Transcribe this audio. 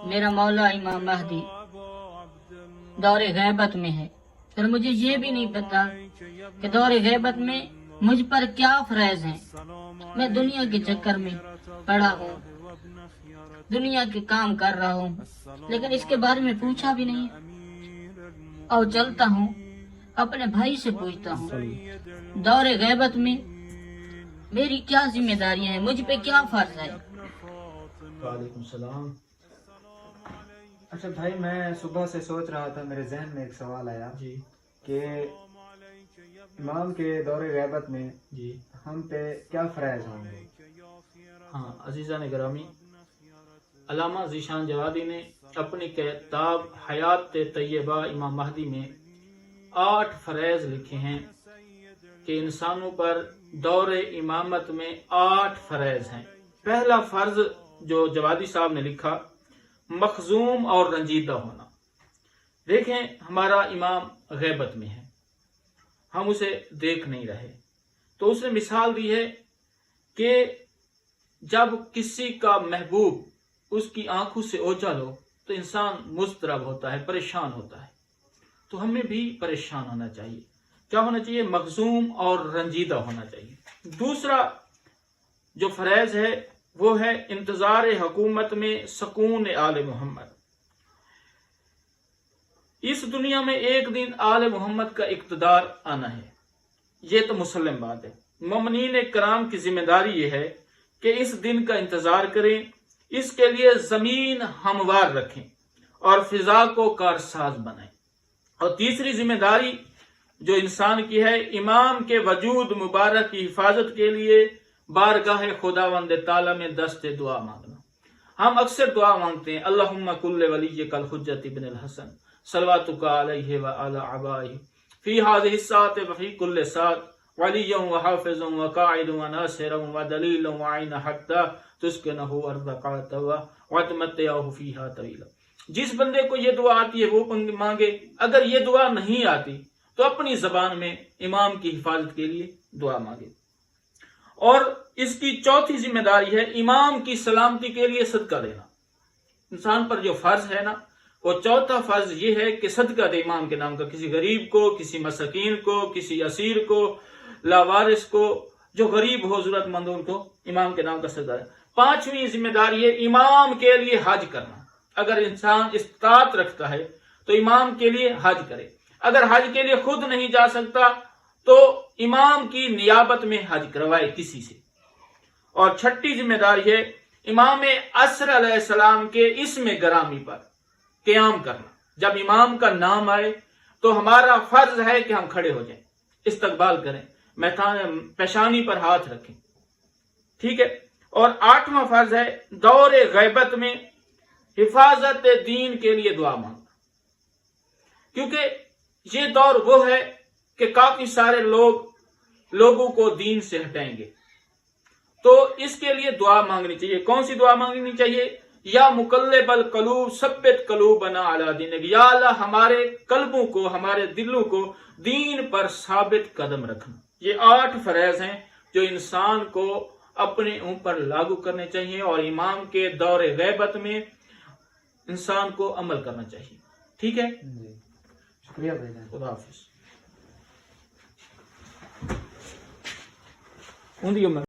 میرا مولا امام مہدی دور غیبت میں ہے، پھر مجھے یہ بھی نہیں پتا کہ دور غیبت میں مجھ پر کیا فریض ہیں۔ میں دنیا کے چکر میں پڑا ہوں، دنیا کے کام کر رہا ہوں، لیکن اس کے بارے میں پوچھا بھی نہیں۔ اور چلتا ہوں اپنے بھائی سے پوچھتا ہوں دور غیبت میں میری کیا ذمہ داریاں ہیں، مجھ پہ کیا فرض ہے۔ وعلیکم السلام۔ اچھا بھائی، میں صبح سے سوچ رہا تھا، میرے ذہن میں ایک سوال آیا کہ امام کے دور غیبت میں ہم پہ کیا فرائض ہوں گے؟ ہاں عزیزان گرامی، علامہ ذیشان جوادی نے اپنی کتاب حیات طیبہ امام مہدی میں 8 فرائض لکھے ہیں کہ انسانوں پر دور امامت میں 8 فرائض ہیں۔ پہلا فرض جو جوادی صاحب نے لکھا، مخزوم اور رنجیدہ ہونا۔ دیکھیں، ہمارا امام غیبت میں ہے، ہم اسے دیکھ نہیں رہے، تو اس نے مثال دی ہے کہ جب کسی کا محبوب اس کی آنکھوں سے اوجھل ہو تو انسان مضطرب ہوتا ہے، پریشان ہوتا ہے، تو ہمیں بھی پریشان ہونا چاہیے۔ کیا ہونا چاہیے؟ مخزوم اور رنجیدہ ہونا چاہیے۔ دوسرا جو فرائض ہے وہ ہے انتظار حکومت میں سکون آل محمد۔ اس دنیا میں ایک دن آل محمد کا اقتدار آنا ہے، یہ تو مسلم بات ہے۔ مومنین کرام کی ذمہ داری یہ ہے کہ اس دن کا انتظار کریں، اس کے لیے زمین ہموار رکھیں اور فضا کو کارساز بنائیں۔ اور تیسری ذمہ داری جو انسان کی ہے، امام کے وجود مبارک کی حفاظت کے لیے بارگاہ خداوند تعالی میں دست دعا مانگنا۔ ہم اکثر دعا مانگتے ہیں، اللہم کل ولیک الحجۃ ابن الحسن صلواتک علیہ وعلی آبائہ فی ہذہ الساعۃ وفی کل ساعۃ ولییا وحافظا وقاعدا وناصرا ودلیلا وعینا حتی تسکنہ ارضک طوعا وتمتعہ فیہا طویلا۔ جس بندے کو یہ دعا آتی ہے وہ مانگے، اگر یہ دعا نہیں آتی تو اپنی زبان میں امام کی حفاظت کے لیے دعا مانگے۔ اور اس کی چوتھی ذمہ داری ہے امام کی سلامتی کے لیے صدقہ دینا۔ انسان پر جو فرض ہے نا، وہ چوتھا فرض یہ ہے کہ صدقہ دے امام کے نام کا، کسی غریب کو، کسی مسکین کو، کسی اسیر کو، لاوارث کو، جو غریب ہو، ضرورت مند ان کو امام کے نام کا صدقہ دے۔ پانچویں ذمہ داری ہے امام کے لیے حج کرنا۔ اگر انسان استطاعت رکھتا ہے تو امام کے لیے حج کرے، اگر حج کے لیے خود نہیں جا سکتا تو امام کی نیابت میں حج کروائے کسی سے۔ اور چھٹی ذمہ داری ہے امام عصر علیہ السلام کے اسم گرامی پر قیام کرنا۔ جب امام کا نام آئے تو ہمارا فرض ہے کہ ہم کھڑے ہو جائیں، استقبال کریں، پیشانی پر ہاتھ رکھیں، ٹھیک ہے۔ اور 8واں فرض ہے دور غیبت میں حفاظت دین کے لیے دعا مانگنا، کیونکہ یہ دور وہ ہے کہ کافی سارے لوگوں کو دین سے ہٹائیں گے، تو اس کے لیے دعا مانگنی چاہیے۔ کون سی دعا مانگنی چاہیے؟ یا مقلب القلوب ثبت قلوبنا علی دینک، یا اللہ ہمارے قلبوں کو، ہمارے دلوں کو دین پر ثابت قدم رکھنا۔ یہ 8 فرائض ہیں جو انسان کو اپنے اوپر لاگو کرنے چاہیے اور امام کے دور غیبت میں انسان کو عمل کرنا چاہیے، ٹھیک ہے؟ شکریہ بھائی جان۔ خدا حافظ۔